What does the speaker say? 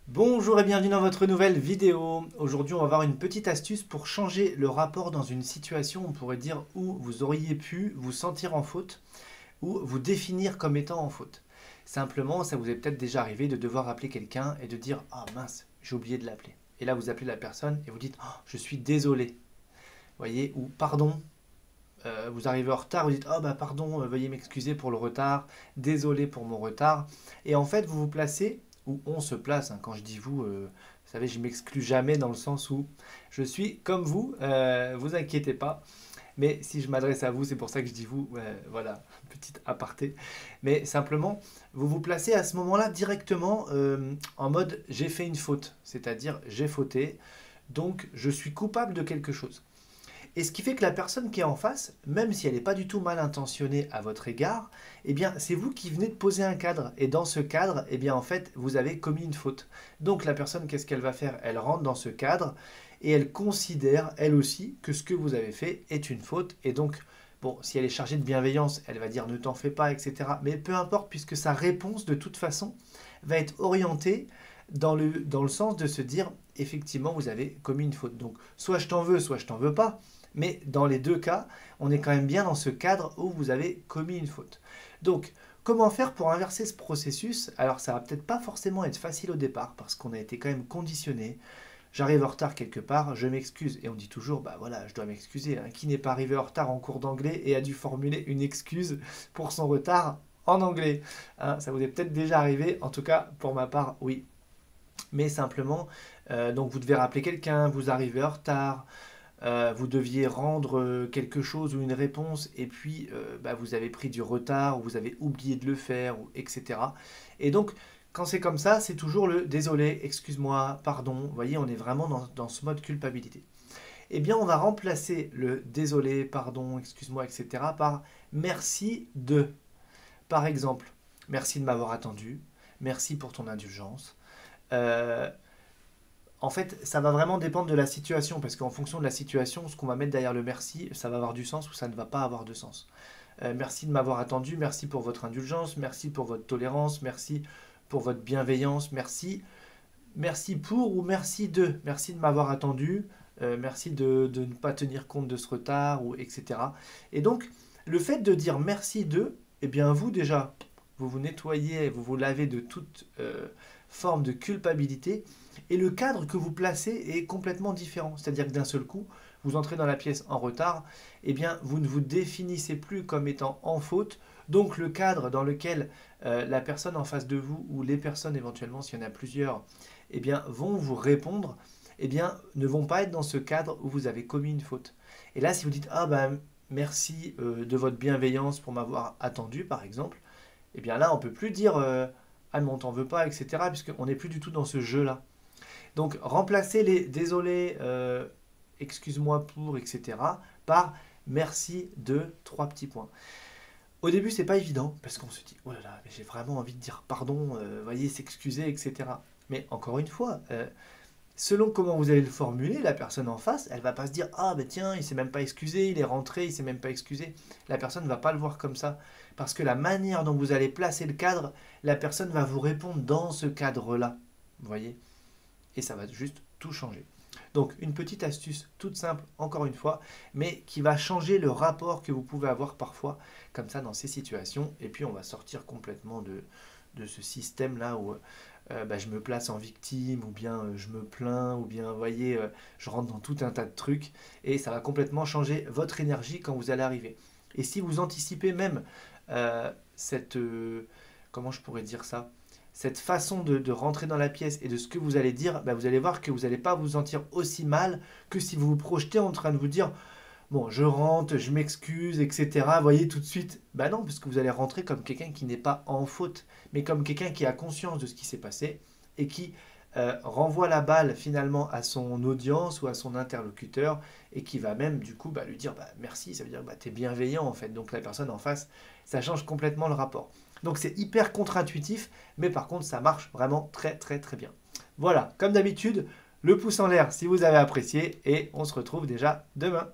Bonjour et bienvenue dans votre nouvelle vidéo. Aujourd'hui, on va voir une petite astuce pour changer le rapport dans une situation, on pourrait dire, où vous auriez pu vous sentir en faute ou vous définir comme étant en faute. Simplement, ça vous est peut-être déjà arrivé de devoir appeler quelqu'un et de dire «Ah mince, j'ai oublié de l'appeler». Et là, vous appelez la personne et vous dites «Oh, je suis désolé». Vous voyez, ou «Pardon». Vous arrivez en retard, vous dites «Oh bah pardon, veuillez m'excuser pour le retard, désolé pour mon retard». Et en fait, vous vous placez, ou on se place, hein, quand je dis vous, vous savez, je m'exclus jamais dans le sens où je suis comme vous, vous inquiétez pas. Mais si je m'adresse à vous, c'est pour ça que je dis vous, voilà, petite aparté. Mais simplement, vous vous placez à ce moment-là directement en mode j'ai fait une faute, c'est-à-dire j'ai fauté, donc je suis coupable de quelque chose. Et ce qui fait que la personne qui est en face, même si elle n'est pas du tout mal intentionnée à votre égard, eh bien, c'est vous qui venez de poser un cadre. Et dans ce cadre, eh bien, en fait, vous avez commis une faute. Donc, la personne, qu'est-ce qu'elle va faire? Elle rentre dans ce cadre et elle considère, elle aussi, que ce que vous avez fait est une faute. Et donc, bon, si elle est chargée de bienveillance, elle va dire ne t'en fais pas, etc. Mais peu importe, puisque sa réponse, de toute façon, va être orientée dans le sens de se dire effectivement, vous avez commis une faute. Donc, soit je t'en veux, soit je t'en veux pas. Mais dans les deux cas, on est quand même bien dans ce cadre où vous avez commis une faute. Donc, comment faire pour inverser ce processus? Alors, ça va peut-être pas forcément être facile au départ parce qu'on a été quand même conditionné. J'arrive en retard quelque part, je m'excuse. Et on dit toujours, bah voilà, je dois m'excuser, hein. Qui n'est pas arrivé en retard en cours d'anglais et a dû formuler une excuse pour son retard en anglais, hein? Ça vous est peut-être déjà arrivé, en tout cas pour ma part, oui. Mais simplement, donc vous devez rappeler quelqu'un, vous arrivez en retard, vous deviez rendre quelque chose ou une réponse et puis bah, vous avez pris du retard ou vous avez oublié de le faire, ou, etc. Et donc, quand c'est comme ça, c'est toujours le désolé, excuse-moi, pardon. Vous voyez, on est vraiment dans ce mode culpabilité. Eh bien, on va remplacer le désolé, pardon, excuse-moi, etc. par merci de. Par exemple, merci de m'avoir attendu, merci pour ton indulgence. Euh, En fait, ça va vraiment dépendre de la situation, parce qu'en fonction de la situation, ce qu'on va mettre derrière le merci, ça va avoir du sens ou ça ne va pas avoir de sens. Merci de m'avoir attendu, merci pour votre indulgence, merci pour votre tolérance, merci pour votre bienveillance, merci pour ou merci de m'avoir attendu, merci de ne pas tenir compte de ce retard, ou etc. Et donc, le fait de dire merci de, eh bien vous déjà, vous vous nettoyez, vous vous lavez de toute forme de culpabilité, et le cadre que vous placez est complètement différent. C'est-à-dire que d'un seul coup, vous entrez dans la pièce en retard, eh bien vous ne vous définissez plus comme étant en faute, donc le cadre dans lequel la personne en face de vous, ou les personnes éventuellement, s'il y en a plusieurs, eh bien, vont vous répondre, eh bien, ne vont pas être dans ce cadre où vous avez commis une faute. Et là, si vous dites, ah ben, merci de votre bienveillance pour m'avoir attendu, par exemple, eh bien là, on ne peut plus dire, ah mais on t'en veut pas, etc., puisqu'on n'est plus du tout dans ce jeu-là. Donc, remplacez les désolé, excuse-moi pour, etc., par merci de trois petits points. Au début, c'est pas évident parce qu'on se dit oh là là, mais j'ai vraiment envie de dire pardon, voyez, s'excuser, etc. Mais encore une fois, selon comment vous allez le formuler, la personne en face, elle va pas se dire ah ben tiens, il s'est même pas excusé, il est rentré, il s'est même pas excusé. La personne ne va pas le voir comme ça parce que la manière dont vous allez placer le cadre, la personne va vous répondre dans ce cadre-là, vous voyez, et ça va juste tout changer. Donc une petite astuce toute simple, encore une fois, mais qui va changer le rapport que vous pouvez avoir parfois comme ça dans ces situations. Et puis on va sortir complètement de ce système-là où bah, je me place en victime, ou bien je me plains, ou bien vous voyez, je rentre dans tout un tas de trucs. Et ça va complètement changer votre énergie quand vous allez arriver. Et si vous anticipez même cette... comment je pourrais dire ça, cette façon de rentrer dans la pièce et de ce que vous allez dire, bah vous allez voir que vous n'allez pas vous sentir aussi mal que si vous vous projetez en train de vous dire bon, je rentre, je m'excuse, etc. Vous voyez tout de suite, bah non, parce que vous allez rentrer comme quelqu'un qui n'est pas en faute, mais comme quelqu'un qui a conscience de ce qui s'est passé et qui renvoie la balle finalement à son audience ou à son interlocuteur et qui va même du coup bah, lui dire bah, merci, ça veut dire bah, t'es bienveillant en fait. Donc la personne en face, ça change complètement le rapport. Donc c'est hyper contre-intuitif, mais par contre ça marche vraiment très très très bien. Voilà, comme d'habitude, le pouce en l'air si vous avez apprécié et on se retrouve déjà demain.